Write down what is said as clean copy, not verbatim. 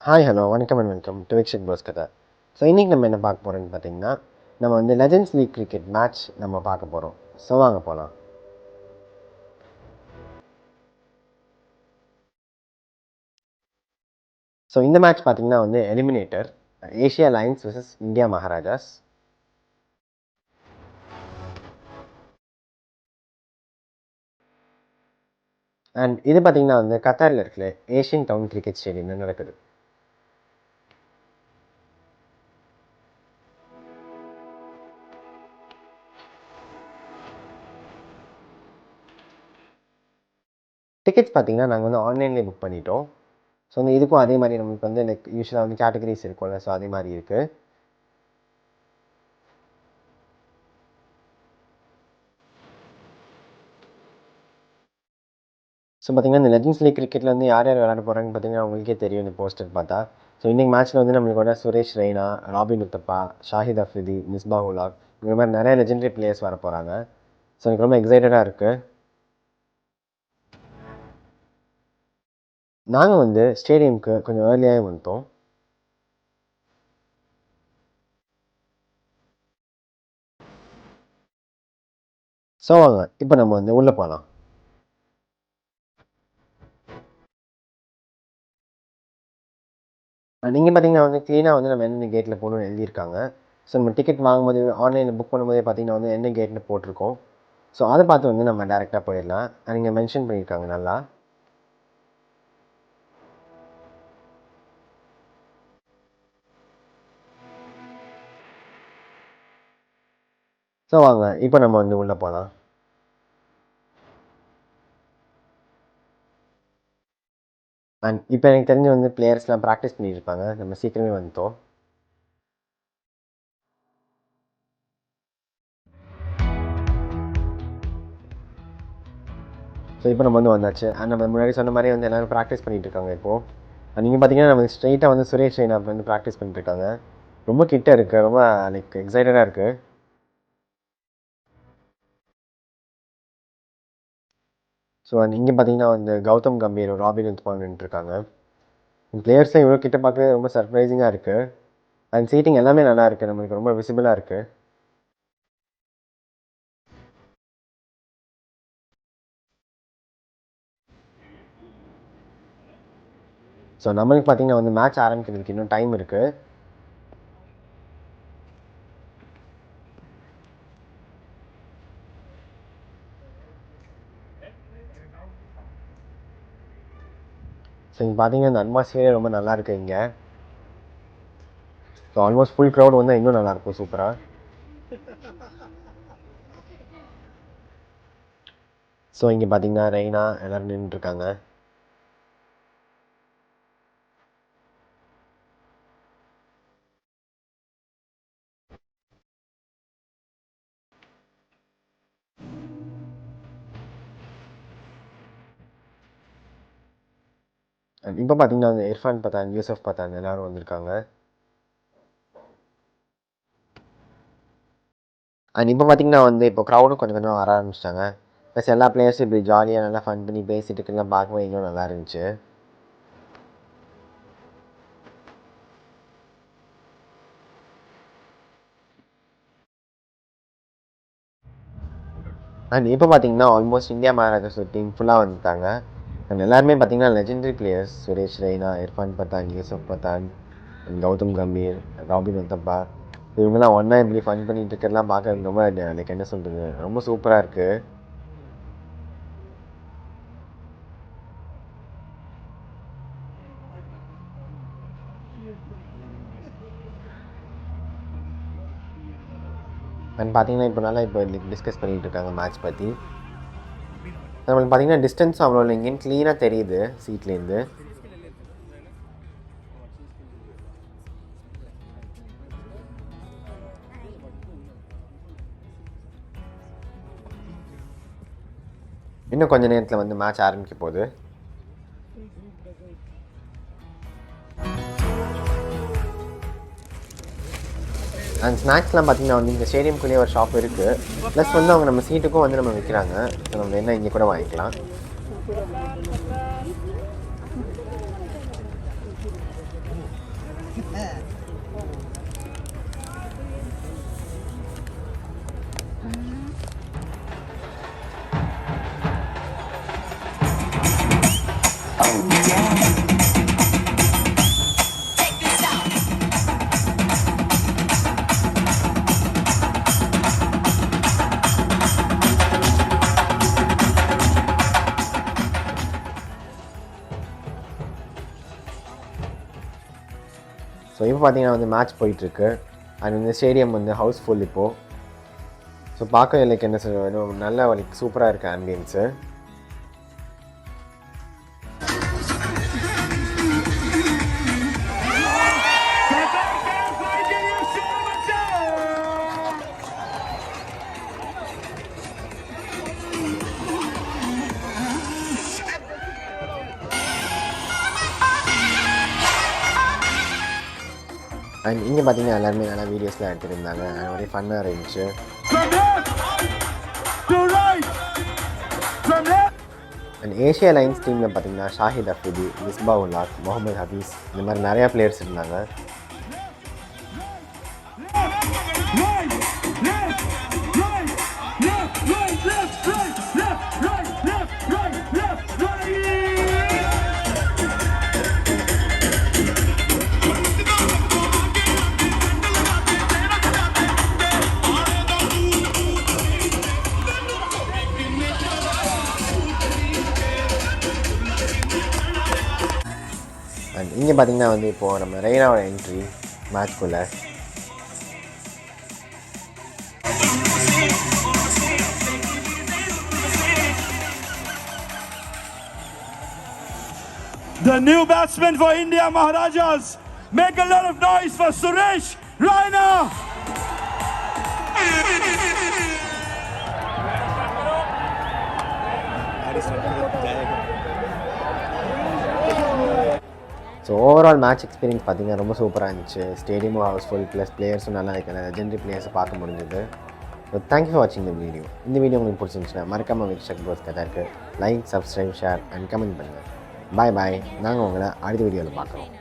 Hi hello வணக்கம் and welcome to Vikshith Bose கதை. So இன்றைக்கி நம்ம என்ன பார்க்க போகிறோன்னு பார்த்தீங்கன்னா, நம்ம வந்து லெஜெண்ட்ஸ் லீக் கிரிக்கெட் மேட்ச் நம்ம பார்க்க போகிறோம். ஸோ வாங்க போகலாம். ஸோ இந்த மேட்ச் பார்த்தீங்கன்னா வந்து eliminator Asia lines vs India Maharaja's. And இது பார்த்தீங்கன்னா வந்து கத்தாரில் இருக்கிற ஏஷியன் டவுன் கிரிக்கெட் ஸ்டேடியமில் நடக்குது. டிக்கெட்ஸ் பார்த்தீங்கன்னா நாங்கள் வந்து ஆன்லைன்லேயே புக் பண்ணிட்டோம். ஸோ வந்து இதுக்கும் அதே மாதிரி நம்மளுக்கு வந்து லைக் யூஸ்வலாக வந்து கேட்டகரிஸ் இருக்கும்ல, ஸோ அதே மாதிரி இருக்குது. ஸோ பார்த்தீங்கன்னா இந்த லெஜெண்ட்ஸ் லீக் கிரிக்கெட்டில் வந்து யார் யார் விளையாட போகிறாங்கன்னு பார்த்தீங்கன்னா உங்களுக்கே தெரியும் இந்த போஸ்டர் பார்த்தா. ஸோ இன்றைக்கி மேட்ச்சில் வந்து நம்மளோட சுரேஷ் ரெய்னா, ராபின் உத்தப்பா, ஷாஹித் அஃப்ரிதி, மிஸ்பாஹ் உலாக் இந்த மாதிரி நிறைய லெஜெண்டரி பிளேயர்ஸ் வர போகிறாங்க. ஸோ எனக்கு ரொம்ப எக்ஸைட்டடாக இருக்குது. நாங்கள் வந்து ஸ்டேடியமுக்கு கொஞ்சம் ஏர்லியாகவே வந்துட்டோம். ஸோ வாங்க இப்போ நம்ம வந்து உள்ளே போகலாம். நீங்கள் பார்த்தீங்கன்னா வந்து க்ளீனாக வந்து நம்ம எந்தெந்த கேட்டில் போகணும்னு எழுதியிருக்காங்க. ஸோ நம்ம டிக்கெட் வாங்கும்போது ஆன்லைனில் புக் பண்ணும்போதே பார்த்தீங்கன்னா வந்து எந்த கேட்னு போட்டிருக்கோம். ஸோ அதை பார்த்து வந்து நம்ம டேரெக்டாக போயிடலாம். நீங்கள் மென்ஷன் பண்ணியிருக்காங்க நல்லா. ஸோ வாங்க இப்போ நம்ம வந்து உள்ளே போகலாம். அண்ட் இப்போ எனக்கு தெரிஞ்சு வந்து பிளேயர்ஸ்லாம் ப்ராக்டிஸ் பண்ணியிருப்பாங்க. நம்ம சீக்கிரமே வந்துட்டோம். ஸோ இப்போ நம்ம வந்து வந்தாச்சு. அண்ட் நம்ம முன்னாடி சொன்ன மாதிரி வந்து எல்லோரும் ப்ராக்டிஸ் பண்ணிகிட்டு இருக்காங்க இப்போது. நீங்கள் பார்த்தீங்கன்னா நம்ம ஸ்ட்ரெயிட்டாக வந்து சுரேஷ் ரெய்னா வந்து ப்ராக்டிஸ் பண்ணிட்டு இருக்காங்க. ரொம்ப கிட்ட இருக்குது, ரொம்ப லைக் எக்ஸைட்டடாக இருக்குது. ஸோ அண்ட் இங்கே பார்த்தீங்கன்னா வந்து கௌதம் கம்பீர், ராபின் உத்தப்பா நின்றுருக்காங்க. பிளேயர்ஸை இவ்வளோ கிட்ட பார்க்கவே ரொம்ப சர்ப்ரைசிங்காக இருக்குது. அண்ட் சீட்டிங் எல்லாமே நல்லா இருக்குது, நம்மளுக்கு ரொம்ப விசிபிளாக இருக்குது. ஸோ நம்மளுக்கு பார்த்தீங்கன்னா வந்து மேட்ச் ஆரம்பிக்கிறதுக்கு இன்னும் டைம் இருக்குது. ஸோ இங்கே பார்த்தீங்கன்னா இந்த அட்மாஸ்ஃபியரே ரொம்ப நல்லா இருக்குது இங்கே. ஸோ ஆல்மோஸ்ட் ஃபுல் க்ரௌட் வந்து இன்னும் நல்லாயிருக்கும் சூப்பராக. ஸோ இங்கே பார்த்தீங்கன்னா ரெய்னா எல்லோரும் நின்றுருக்காங்க. இப்போ பார்த்தீங்கன்னா வந்து இர்ஃபான் பத்தான், யூசஃப் பத்தான் எல்லோரும் வந்திருக்காங்க. அண்ட் இப்போ பார்த்தீங்கன்னா வந்து இப்போ க்ரௌடும் கொஞ்சம் கொஞ்சம் வர ஆரம்பிச்சிட்டாங்க. ப்ளஸ் எல்லா பிளேயர்ஸும் இப்படி ஜாலியாக நல்லா ஃபன் பண்ணி பேசிகிட்டு இருக்கலாம் பார்க்கவே இன்னும் நல்லா இருந்துச்சு. அண்ட் இப்போ பார்த்தீங்கன்னா ஆல்மோஸ்ட் இந்தியா மகாராஜாஸ் டீம் ஃபுல்லாக வந்துட்டாங்க. அண்ட் எல்லாருமே பார்த்தீங்கன்னா லெஜெண்டரி பிளேயர்ஸ். சுரேஷ் ரெய்னா, இர்ஃபான் பத்தான், யூசஃப் பத்தான், கௌதம் கம்பீர், ராபின் உத்தப்பா இவங்கெல்லாம் ஒன்றா இப்படி ஃபன் பண்ணிட்டு இருக்கிறதெல்லாம் பார்க்க ரொம்ப லைக் என்ன சொல்கிறது, ரொம்ப சூப்பராக இருக்குது. அண்ட் பார்த்தீங்கன்னா இப்போ நல்லா இப்போ டிஸ்கஸ் பண்ணிகிட்டு இருக்காங்க மேட்ச் பற்றி. நம்மளுக்கு பார்த்தீங்கன்னா டிஸ்டன்ஸ் அவ்வளோ இல்லைங்கன்னு க்ளீனாக தெரியுது சீட்லேருந்து. இன்னும் கொஞ்சம் நேரத்தில் வந்து மேட்ச் ஆரம்பிக்க போகுது. அண்ட் ஸ்நாக்ஸ்லாம் பார்த்தீங்கன்னா வந்து இந்த ஸ்டேடியம்குள்ளேயே ஒரு ஷாப் இருக்குது. ப்ளஸ் வந்து அவங்க நம்ம சீட்டுக்கும் வந்து நம்ம விற்கிறாங்க. ஸோ நம்ம என்ன இங்கே கூட வாங்கிக்கலாம். ஸோ இப்போ பார்த்தீங்கன்னா வந்து மேட்ச் போயிட்டுருக்கு. அண்ட் வந்து ஸ்டேடியம் வந்து ஹவுஸ்ஃபுல் இப்போது. ஸோ பார்க்க லைக் என்ன சொல்லுவேன், நல்ல லைக் சூப்பராக இருக்குது ஆம்பியன்ஸு. அண்ட் இங்கே பார்த்தீங்கன்னா எல்லாருமே நல்லா வீடியோஸ்லாம் எடுத்துருந்தாங்க. அண்ட் ஒரே ஃபன்னாக இருந்துச்சு. அண்ட் ஏஷியா லைன்ஸ் டீமில் பார்த்தீங்கன்னா ஷாஹித் அஃப்ரிதி, மிஸ்பா உல்லாக், முகமது ஹபீஸ் இந்த மாதிரி நிறையா பிளேயர்ஸ் இருந்தாங்க. அண்ட் இங்கே பார்த்தீங்கன்னா வந்து இப்போது நம்ம ரெய்னாவோட entry மேட்ச்குள்ளே. The new batsman for India Maharajas. Make a lot of noise for Suresh Raina. So overall match experience பார்த்தீங்கன்னா ரொம்ப சூப்பராக இருந்துச்சு. ஸ்டேடியமும் ஹவுஸ்ஃபுல் ப்ளஸ் பிளேயர்ஸும் நல்லா இருக்கிற லெஜெண்டரி பிளேயர்ஸை பார்க்க முடிஞ்சது. ஸோ தேங்க்யூ ஃபார் வாட்சிங் இந்த வீடியோ. இந்த வீடியோ உங்களுக்கு பிடிச்சிருந்துச்சுன்னா மறக்காமல் விக்ஷக் ப்ரோஸ் கதை இருக்குது like, subscribe, share and comment பண்ணுங்கள். பாய் பாய். நாங்கள் உங்களை அடுத்த வீடியோவில் பார்க்குறோம்.